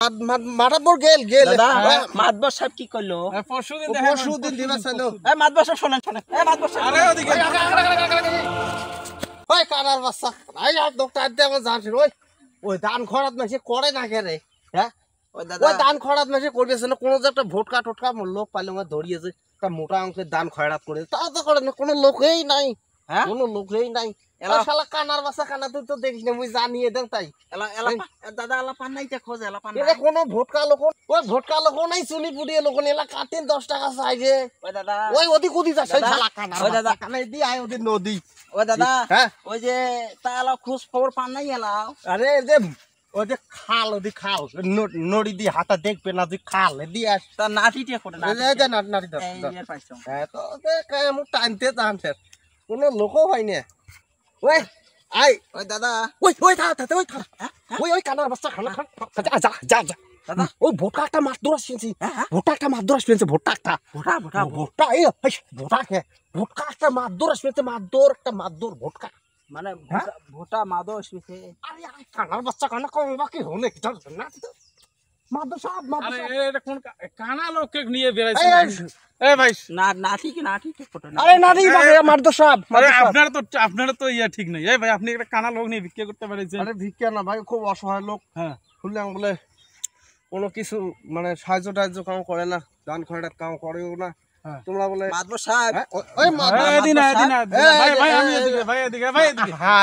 মাতাবর গেল গেল মাতবর সাহেব কি করলো? পরশুদিন দিবা চাইলো। মাতবর সাহেব শোনেন শোনেন। মাতবর সাহেব আরে ওদিকে ওই কানার বাচ্চা আই আর ডক্টর দে আমার জানছিস ওই দান খরাত মাসে করে না কে রে? হ্যাঁ ওই ওই দান খরাত মাসে করবেছে না, কোনো যে একটা ভোটকা টোটকা লোক পাইলে আমার ধরিয়েছে একটা মোটা অঙ্কের দান খয়রাত করে, তা তো করে না, কোনো লোকই নাই। হ্যাঁ কোনো লোকই নাই। এলা শালা কানার বাচ্চা কানা তুই তো দেখিস না, মুই জানিয়ে দেন তাই। দাদা এলা পান নাই খোঁজ এলা পান এটা কোনো ভোটকা লোক, ওই ভোটকা লোক নাই, চুনি পুড়িয়ে লোক এলা কাটেন 10 টাকা চাইছে। ওই দাদা ওই ওদি কুদি যা সেই শালা কানার ওই দাদা কানাই দি আয় ওদের নদী। ওই দাদা হ্যাঁ ওই যে তা এলা খোঁজ খবর পান নাই এলা? আরে যে ওই যে খাল ওদি খাল নড়ি দি হাতা দেখবে না তুই খাল দি আস তা নাটিতে করে না এই যে নাড়ি দাও। এই এর পাইছো হ্যাঁ তো আমি টানতে জানছে কোনো লোকও হয় না। ওই আই ওই দাদা ওই থা ওই কানার বাচ্চা খানা খা যা যা যা দাদা ওই ভোটা একটা মাছ ধরা শুনছি, ভোটা একটা মাছ ধরা শুনছে, ভোটা একটা ভোটা ভোটা ভোটা এই ভোটা কে ভোটকা একটা মাছ ধরা শুনছে, মাছ দৌড় ভোটকা মানে ভোটা মাদো শুছে। আরে কানার বাচ্চা কানা কম বাকি হলে কি জানেন না মাদর সাহেব আরে এটা কোন কানা লোককে নিয়ে বেরাইছে? এই এ ভাই না নাটি ফটো না। আরে না দিই বাকি মাদর সাহেব আরে আপনার তো ইয়া ঠিক নাই। এই ভাই আপনি একটা কানা লোক নিয়ে ভিক্ষা করতে পারেছেন? আরে ভিক্ষা না ভাই, খুব অসহায় লোক। হ্যাঁ শুনলাম বলে কোনো কিছু মানে সাহায্য টাহায্য কাম করে না, দান খয়রাত কাম করেও না। তোমরা বলে মাতবর সাহেব ওই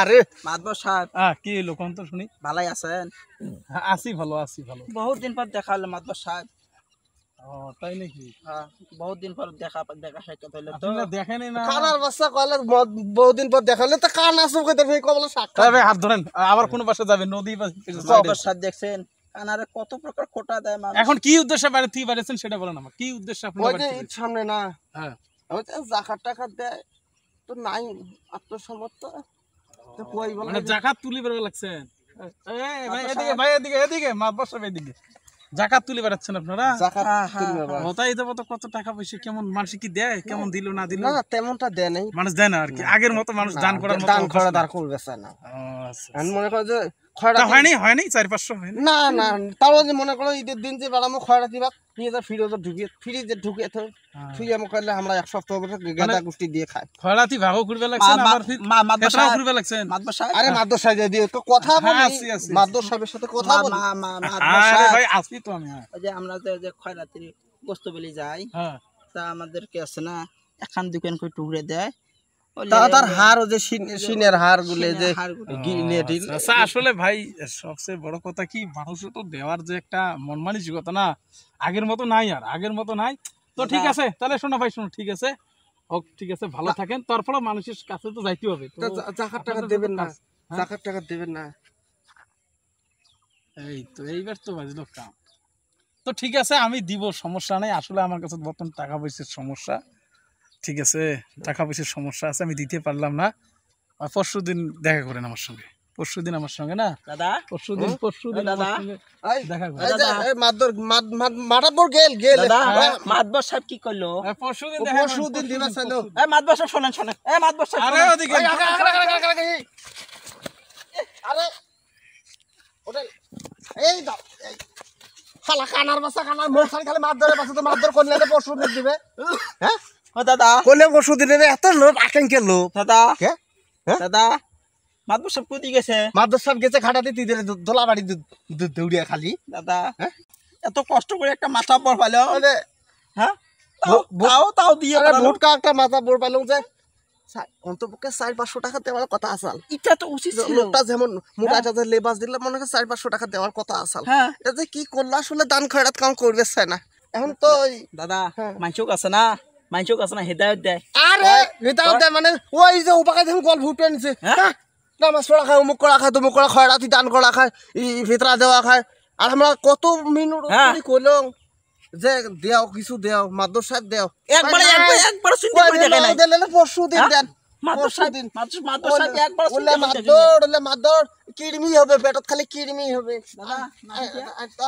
আরে মাতবর সাহেব কি লোকন তো শুনি ভালাই আছেন? আছি ভালো বহুত দিন পর দেখা হলো মাতবর সাহেব। ও তাই নাকি? হ্যাঁ বহুত দিন পর দেখা সাক্ষাৎ হইলো তো। আপনারা দেখেনই না। কানার বাচ্চা কইলে বহুদিন পর দেখালে তো কান আসো কইতে সেই কবলে সাক্ষাৎ। ভাই হাত ধরেন, আবার কোন পাশে যাবেন? নদী মাতবর সাহেব দেখছেন কানারে কত প্রকার খোটা দেয় মানুষ। এখন কি উদ্দেশ্যে বাড়ি থেকে বাড়িছেন সেটা বলেন আমার, কি উদ্দেশ্যে আপনি ওই যে ঈদ সামনে না, হ্যাঁ ওই যে জাকাত টাকা দেয় তো নাই আত্মসমর্থ তো কই বলে মানে জাকাত তুলি বের লাগছেন? এই ভাই এদিকে মাতবর সাহেব এদিকে জাকাত তুলি বেড়াচ্ছেন আপনারা? জাকাত তুলবে বাবা। ওটাই তো কত টাকা পয়সা কেমন মানুষ কি দেয়, কেমন দিল না দিল? না তেমনটা দেয় নাই, মানুষ দেয় না আর কি, আগের মতো মানুষ দান করার মতো দান খয়রাত আর করবে না। আচ্ছা আমি মনে করি যে খয়রাত হয়নি 400-500 হয়নি। না না তাও যে মনে করো ঈদের দিন যে বেড়ামো খয়রাতি ভাত ফ্রিজে ঢুকিয়ে থই ফ্রিজে আমি করলে আমরা এক সপ্তাহ ধরে গাঁদা গুষ্টি দিয়ে খাই। খয়রাতি ভাগও করবে লাগছেন, আবার ফেতরাও করবে লাগছেন। মাতবর সাহেব আরে মাদ্রাস সাহেব দিয়ে তো কথা বলি, আছি। মাদ্রাস সাহেবের সাথে কথা বলি। মাতবর আরে সাহেব ভাই আসি তো আমি। ওই যে আমরা যে খয়রাতির বস্তু বলি যাই, হ্যাঁ তা আমাদেরকে আছে না এখান দুখান করে টুকরে দেয়। তার হার ও যে সিনের হার গুলে যে আচ্ছা আসলে ভাই সবচেয়ে বড় কথা কি, মানুষের তো দেওয়ার যে একটা মন মানসিকতা না আগের মতো নাই, আর আগের মতো নাই। তো ঠিক আছে তাহলে শোনো ভাই, শোনো ঠিক আছে হোক, ঠিক আছে ভালো থাকেন, তারপরে মানুষের কাছে তো যাইতে হবে। জাকাত টাকা দেবেন না, জাকাত টাকা দেবেন না। এই তো এইবার তো বাজলো কাম। তো ঠিক আছে আমি দিব, সমস্যা নাই। আসলে আমার কাছে বর্তমান টাকা পয়সার সমস্যা, ঠিক আছে টাকা পয়সার সমস্যা আছে, আমি দিতে পারলাম না। আর পরশুদিন দেখা করেন আমার সঙ্গে, পরশুদিন আমার সঙ্গে না দাদা পরশুদিন দাদা দেখা করেন। এই মাতাবর গেল মাতবর সাহেব কি করলো? পরশুদিন দিবা চাইলো। মাতবর সাহেব শোনেন শোনেন। মাতবর সাহেব আরে ওদিকে আরে ওটা এই দাও শালা কানার বাচ্চা কানার মোর খালি মাছ ধরে বাচ্চা তো মাছ ধরে করলে তো পরশুদিন দিবে। হ্যাঁ ও দাদা করলে পরশুদিন এত লোক আকাঙ্ক্ষা লোক। দাদা কে দাদা মাতবর সাহেব কোথায় গেছে? মাদ্রাস সাহেব গেছে ঘাটাতে তিদের দোলা বাড়ি দৌড়িয়া খালি। দাদা এত কষ্ট করে একটা মাথা পর পাইলো, আরে হ্যাঁ তাও দিয়ে ভোটকা একটা মাথা বোর পাইলাম যে অন্তপক্ষে 400-500 টাকা দেওয়ার কথা আসাল। এটা তো উচিত ছিল। লোকটা যেমন মোটা যে লেবাস দিলে মনে হয় 400-500 টাকা দেওয়ার কথা আসাল। হ্যাঁ এটা যে কি করলো আসলে দান খয়রাত কাম করবে চাই না এখন তো। দাদা মাইচুক আছে না, মাইচুক আছে না, হেদায়ত দেয়। আরে হেদায়ত দেয় মানে ওই যে উপাকে দেখুন গল্প উঠে নিছে, নামাজ পড়া খায়, অমুক করা খায়, তমুক করা, খয়রাতি দান করা খায়, ফিতরা দেওয়া খায়। আর আমরা কত মিনিট কইলাম যে দেও কিছু দেও মাদ্রাস সাহেব দেও, একবার চিন্তা করে দেখে নাই। দিলে পরশুদিন দেন। মাতবর সাহেব একবার চিন্তা করে দেখে নাই। মাদর কিড়মি হবে পেটত, খালি কিড়মি হবে। দাদা